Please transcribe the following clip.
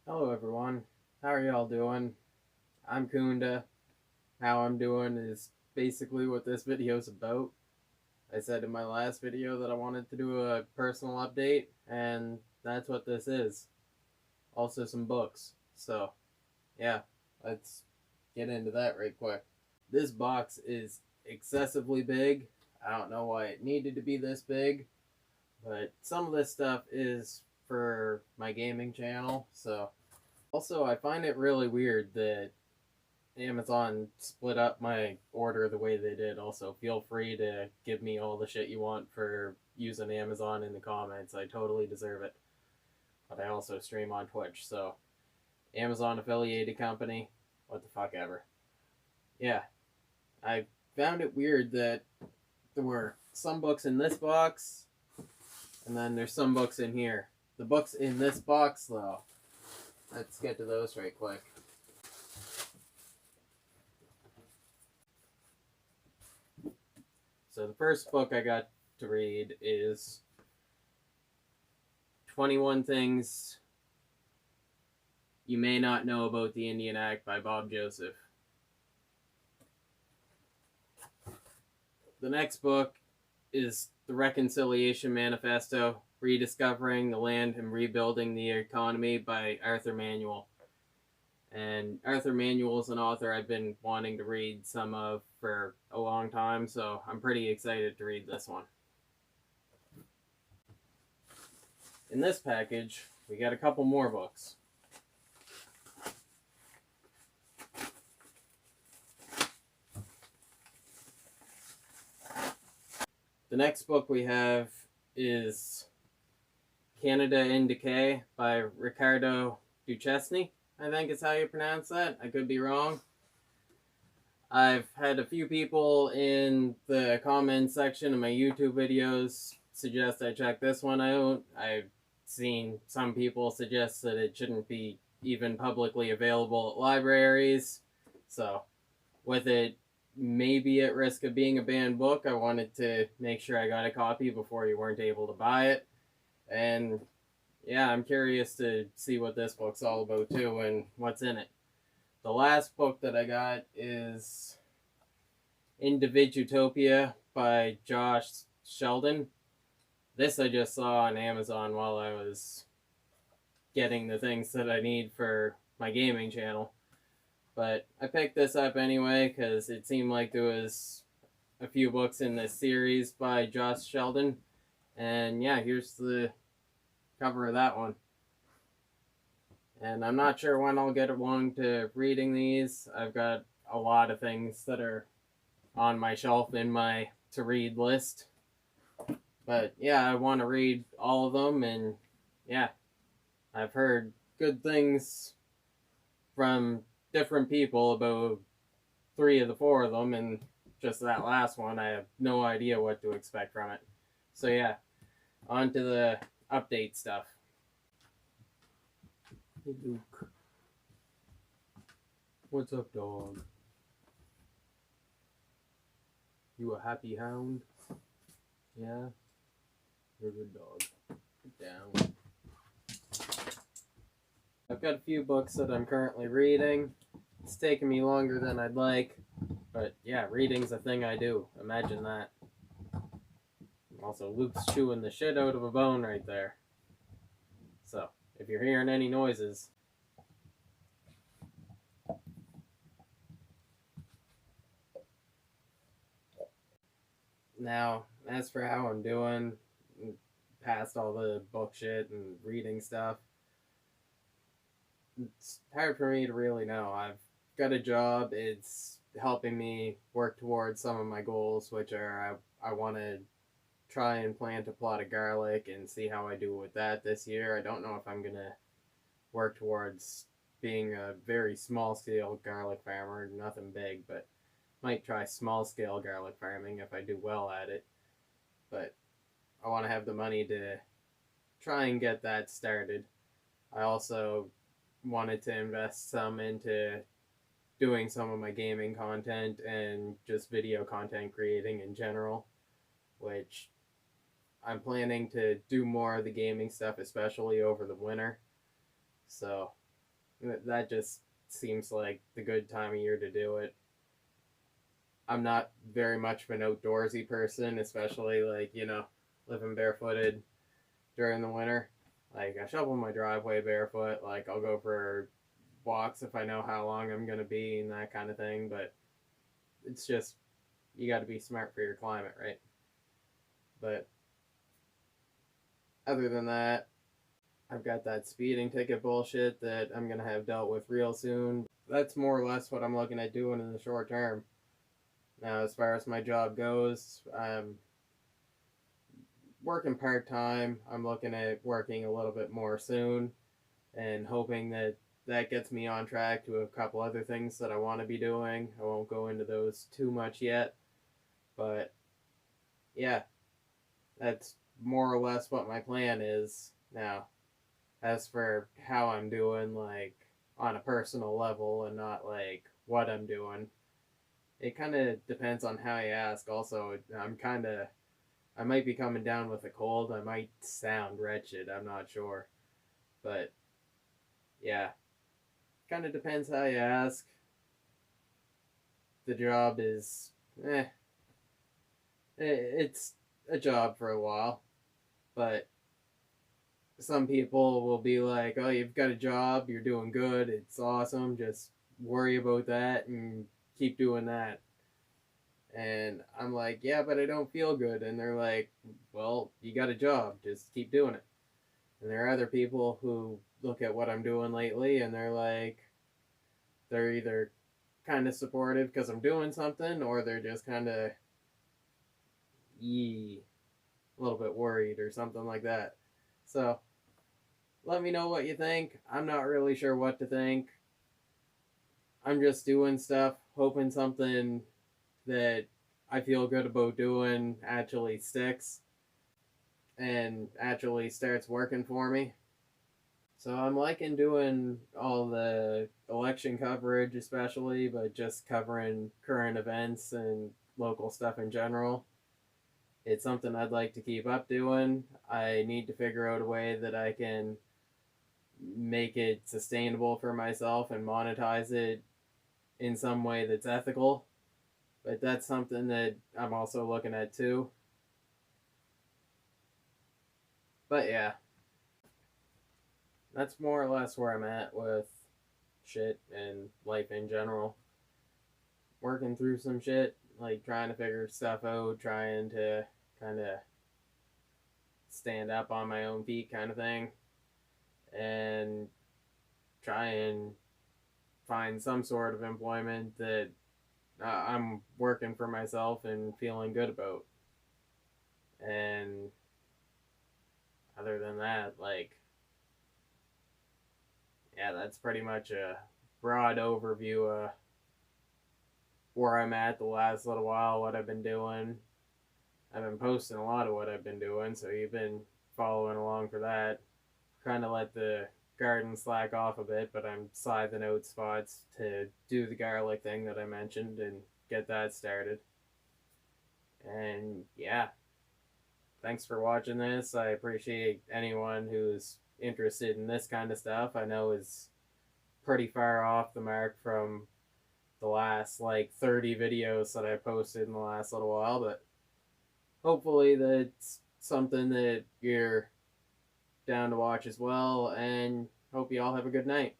Hello everyone, how are y'all doing? I'm Kunda. How I'm doing is basically what this video is about. I said in my last video that I wanted to do a personal update, and that's what this is. Also some books. So, yeah, let's get into that right quick. This box is excessively big. I don't know why it needed to be this big, but some of this stuff is for my gaming channel, so. Also, I find it really weird that Amazon split up my order the way they did. Also, feel free to give me all the shit you want for using Amazon in the comments. I totally deserve it. But I also stream on Twitch, so Amazon affiliated company, what the fuck ever. Yeah, I found it weird that there were some books in this box, and then there's some books in here. The books in this box, though, let's get to those right quick. So the first book I got to read is 21 Things You May Not Know About the Indian Act by Bob Joseph. The next book is The Reconciliation Manifesto, Rediscovering the Land and Rebuilding the Economy by Arthur Manuel. And Arthur Manuel is an author I've been wanting to read some of for a long time, so I'm pretty excited to read this one. In this package, we got a couple more books. The next book we have is Canada in Decay by Ricardo Duchesne, I think is how you pronounce that. I could be wrong. I've had a few people in the comments section of my YouTube videos suggest I check this one out. I've seen some people suggest that it shouldn't be even publicly available at libraries. So, with it maybe at risk of being a banned book, I wanted to make sure I got a copy before you weren't able to buy it. And yeah, I'm curious to see what this book's all about too and what's in it. The last book that I got is Individutopia by Josh Sheldon. This I just saw on Amazon while I was getting the things that I need for my gaming channel. But I picked this up anyway because it seemed like there was a few books in this series by Josh Sheldon. And yeah, here's the cover of that one. And I'm not sure when I'll get along to reading these. I've got a lot of things that are on my shelf in my to read list. But yeah, I want to read all of them, and yeah, I've heard good things from different people about 3 of the 4 of them, and just that last one, I have no idea what to expect from it. So yeah, on to the update stuff. Hey Luke. What's up, dog? You a happy hound? Yeah? You're a good dog. Get down. I've got a few books that I'm currently reading. It's taking me longer than I'd like, but yeah, reading's a thing I do. Imagine that. Also, Luke's chewing the shit out of a bone right there. So, if you're hearing any noises... Now, as for how I'm doing, past all the book shit and reading stuff, it's hard for me to really know. I've got a job. It's helping me work towards some of my goals, which are I want to try and plant a plot of garlic and see how I do with that this year. I don't know if I'm going to work towards being a very small-scale garlic farmer, nothing big, but might try small-scale garlic farming if I do well at it. But I want to have the money to try and get that started. I also wanted to invest some into doing some of my gaming content and just video content creating in general, which I'm planning to do more of the gaming stuff, especially over the winter. So That just seems like the good time of year to do it. I'm not very much of an outdoorsy person, especially like, living barefooted during the winter. Like, I shovel my driveway barefoot. Like, I'll go for walks if I know how long I'm going to be and that kind of thing. But it's just, you got to be smart for your climate, right? But other than that, I've got that speeding ticket bullshit that I'm going to have dealt with real soon. That's more or less what I'm looking at doing in the short term. Now, as far as my job goes, I'm working part time. I'm looking at working a little bit more soon and hoping that that gets me on track to a couple other things that I want to be doing. I won't go into those too much yet, but yeah, that's more or less what my plan is now. As for how I'm doing, like on a personal level and not like what I'm doing, it kind of depends on how you ask. Also, I might be coming down with a cold. I might sound wretched. I'm not sure. But yeah, kind of depends how you ask. The job is, it's a job for a while. But some people will be like, oh, you've got a job, you're doing good, it's awesome, just worry about that and keep doing that. And I'm like, yeah, but I don't feel good. And they're like, well, you got a job, just keep doing it. And there are other people who look at what I'm doing lately and they're either kind of supportive because I'm doing something, or they're just kind of a little bit worried or something like that. So let me know what you think. I'm not really sure what to think. I'm just doing stuff, hoping something that I feel good about doing actually sticks and actually starts working for me. So I'm liking doing all the election coverage, especially, but just covering current events and local stuff in general. It's something I'd like to keep up doing. I need to figure out a way that I can make it sustainable for myself and monetize it in some way that's ethical. But that's something that I'm also looking at too. But yeah, that's more or less where I'm at with shit and life in general. Working through some shit, like trying to figure stuff out, trying to kind of stand up on my own feet, kind of thing, and try and find some sort of employment that I'm working for myself and feeling good about. And other than that, like, yeah, that's pretty much a broad overview of where I'm at the last little while, what I've been doing. I've been posting a lot of what I've been doing, so you've been following along for that. Kind of let the garden slack off a bit, but I'm scything out spots to do the garlic thing that I mentioned and get that started. And yeah, thanks for watching this. I appreciate anyone who's interested in this kind of stuff. I know is pretty far off the mark from the last like 30 videos that I posted in the last little while, but hopefully that's something that you're down to watch as well, and hope you all have a good night.